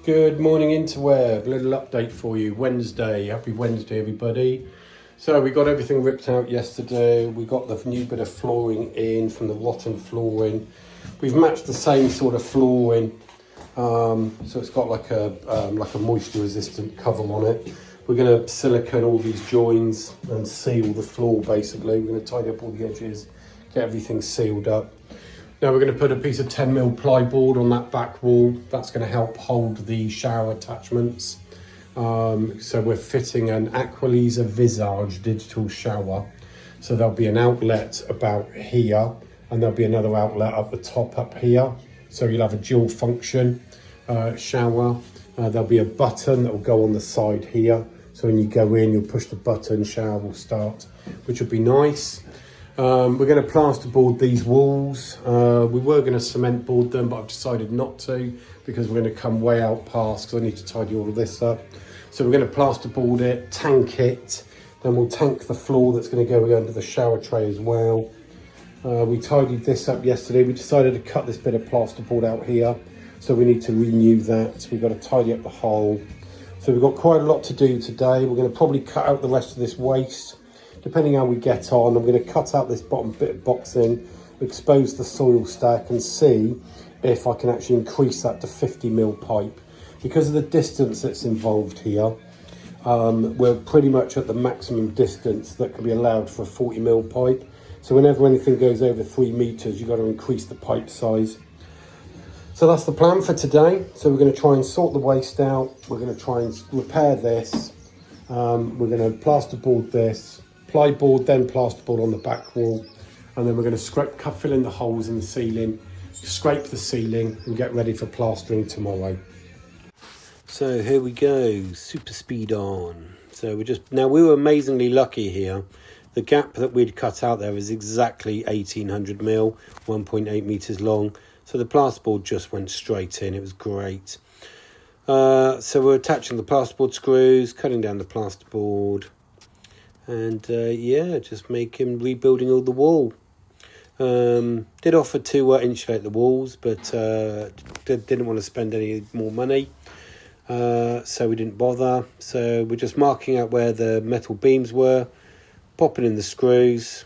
Good morning, Interweb. A little update for you. Wednesday. Happy Wednesday, everybody. So we got everything ripped out yesterday. We got the new bit of flooring in from the rotten flooring. We've matched the same sort of flooring. So it's got like a moisture resistant cover on it. We're going to silicone all these joins and seal the floor basically. We're going to tidy up all the edges, get everything sealed up. Now we're going to put a piece of 10mm plyboard on that back wall. That's going to help hold the shower attachments. So we're fitting an Aqualisa Visage digital shower. So there'll be an outlet about here and there'll be another outlet up the top up here. So you'll have a dual function shower. There'll be a button that will go on the side here. So when you go in, you'll push the button, shower will start, which will be nice. We're going to plasterboard these walls. We were going to cement board them, but I've decided not to because we're going to come way out past because I need to tidy all of this up. So we're going to plasterboard it, tank it, then we'll tank the floor that's going to go under the shower tray as well. We tidied this up yesterday. We decided to cut this bit of plasterboard out here, so we need to renew that. We've got to tidy up the hole. So we've got quite a lot to do today. We're going to probably cut out the rest of this waste. Depending how we get on, I'm going to cut out this bottom bit of boxing, expose the soil stack and see if I can actually increase that to 50mm pipe. Because of the distance that's involved here, we're pretty much at the maximum distance that can be allowed for a 40mm pipe. So whenever anything goes over 3 meters, you've got to increase the pipe size. So that's the plan for today. So we're going to try and sort the waste out. We're going to try and repair this. We're going to plasterboard this. Plyboard, then plasterboard on the back wall, and then we're going to fill in the holes in the ceiling, scrape the ceiling and get ready for plastering tomorrow. So here we go, super speed on. So we were amazingly lucky here. The gap that we'd cut out there is exactly 1800mm, 1.8 meters long. So the plasterboard just went straight in. It was great. So we're attaching the plasterboard screws, cutting down the plasterboard. And just rebuilding all the wall. Did offer to insulate the walls, but didn't want to spend any more money, so we didn't bother. So we're just marking out where the metal beams were, popping in the screws,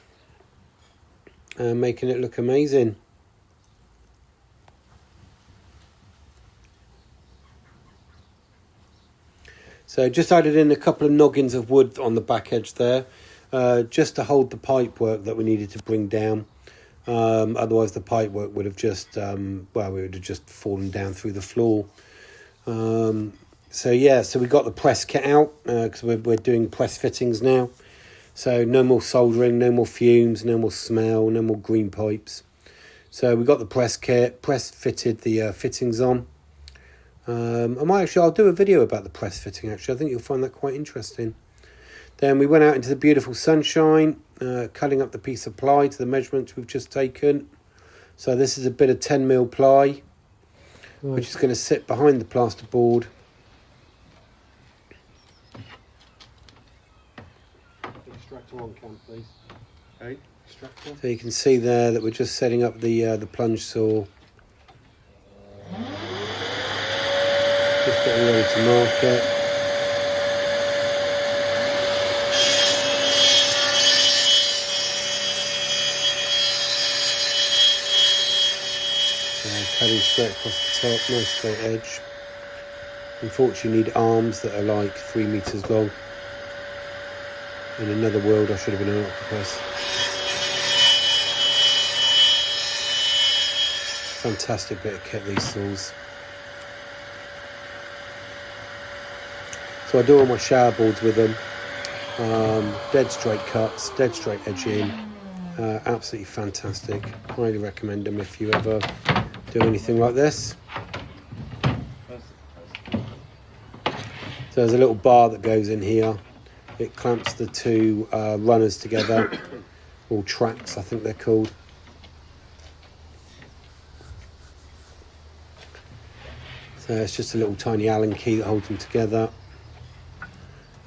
and making it look amazing. So just added in a couple of noggins of wood on the back edge there, just to hold the pipe work that we needed to bring down. Otherwise the pipe work would have just, we would have just fallen down through the floor. So we got the press kit out because we're doing press fittings now. So no more soldering, no more fumes, no more smell, no more green pipes. So we got the press kit, fitted the fittings on. I'll do a video about the press fitting actually. I think you'll find that quite interesting. Then we went out into the beautiful sunshine, cutting up the piece of ply to the measurements we've just taken. So this is a bit of 10mm ply, which is going to sit behind the plasterboard. Extractor on cam, please. Okay, extractor. So you can see there that we're just setting up the plunge saw. Just getting ready to mark it. Cutting straight across the top, nice straight edge. Unfortunately, you need arms that are like 3 meters long. In another world, I should have been an octopus. Fantastic bit of kit, these saws. So I do all my shower boards with them. Dead straight cuts, dead straight edging. Absolutely fantastic. Highly recommend them if you ever do anything like this. So there's a little bar that goes in here. It clamps the two runners together, or tracks I think they're called. So it's just a little tiny Allen key that holds them together.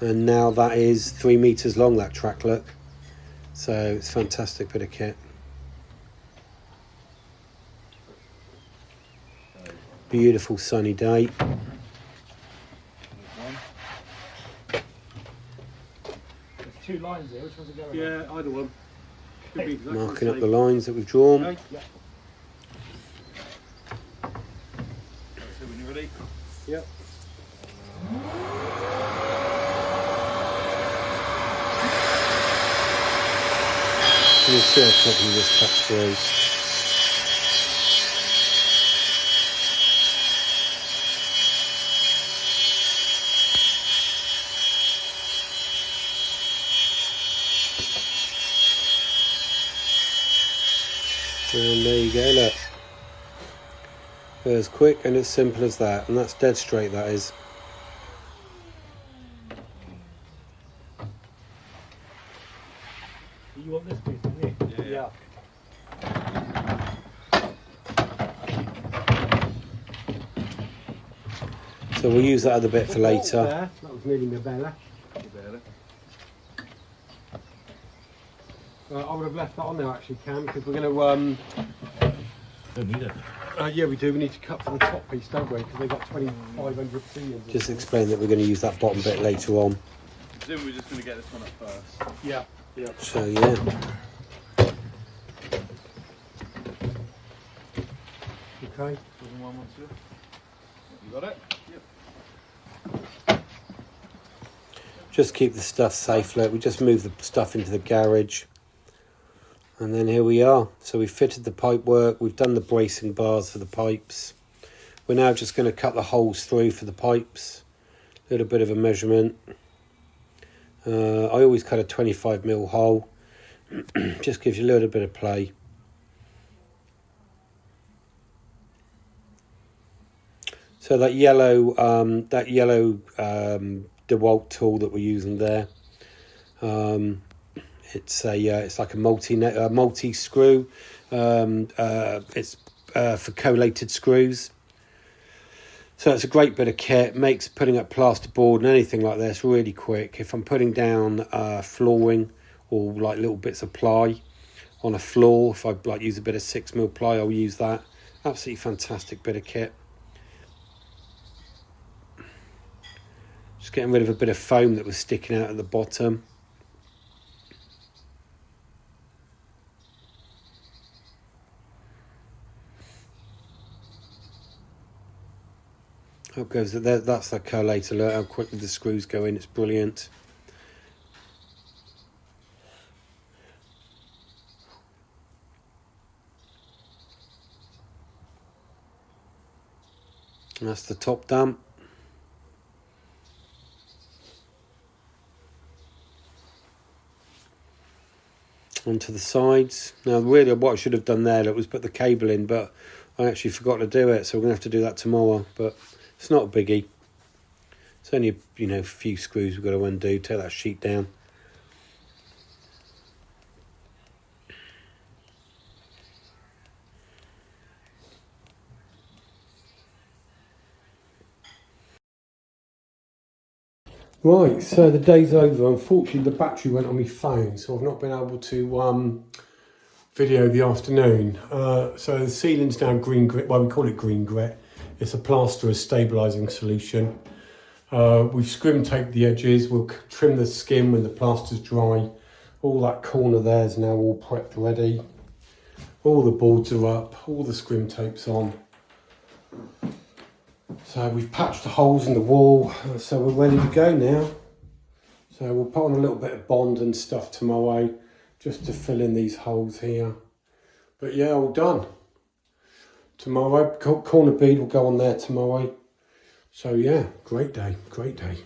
And now that is 3 meters long, that track, look. So it's a fantastic bit of kit. Beautiful sunny day. 2 lines here. Which one's the going? Yeah, either one. Could be exactly Marking up the lines that we've drawn. Okay. Yeah. So when you're ready. Yep. You'll see how quickly this cuts through. And there you go, look. As quick and as simple as that, and that's dead straight, that is. You want this piece, don't you? Yeah. So we'll use that other bit for later. There. That was nearly my bella. I would have left that on there actually, Cam, because we're going to... Don't need it. yeah, we do. We need to cut from the top piece, don't we? Because they've got 2,500 seams. Just explain that we're going to use that bottom bit later on. Then we're just going to get this one up first. Yeah, yeah. So yeah. Okay. You got it? Just keep the stuff safe. Look, we just move the stuff into the garage. And then here we are. So we've fitted the pipe work. We've done the bracing bars for the pipes. We're now just going to cut the holes through for the pipes. A little bit of a measurement. I always cut a 25mm hole. Just gives you a little bit of play. So that yellow DeWalt tool that we're using there, it's like a multi screw. It's for collated screws. So it's a great bit of kit. Makes putting up plasterboard and anything like this really quick. If I'm putting down flooring or like little bits of ply on a floor, if I like use a bit of 6mm ply, I'll use that. Absolutely fantastic bit of kit. Just getting rid of a bit of foam that was sticking out at the bottom. How goes there? That's the collator. Look how quickly the screws go in. It's brilliant. And that's the top damp. Onto the sides. Now really what I should have done there was put the cable in, but I actually forgot to do it, so we're going to have to do that tomorrow, but it's not a biggie. It's only a few screws we've got to undo, take that sheet down. Right, so the day's over. Unfortunately, the battery went on my phone, so I've not been able to video the afternoon. So the ceiling's now green grit. Well, we call it green grit. It's a plasterer's stabilising solution. We've scrim taped the edges. We'll trim the skin when the plaster's dry. All that corner there is now all prepped ready. All the boards are up. All the scrim tape's on. So we've patched the holes in the wall, so we're ready to go now. So we'll put on a little bit of bond and stuff tomorrow, just to fill in these holes here. But yeah, all done. Tomorrow, corner bead will go on there tomorrow. So yeah, great day, great day.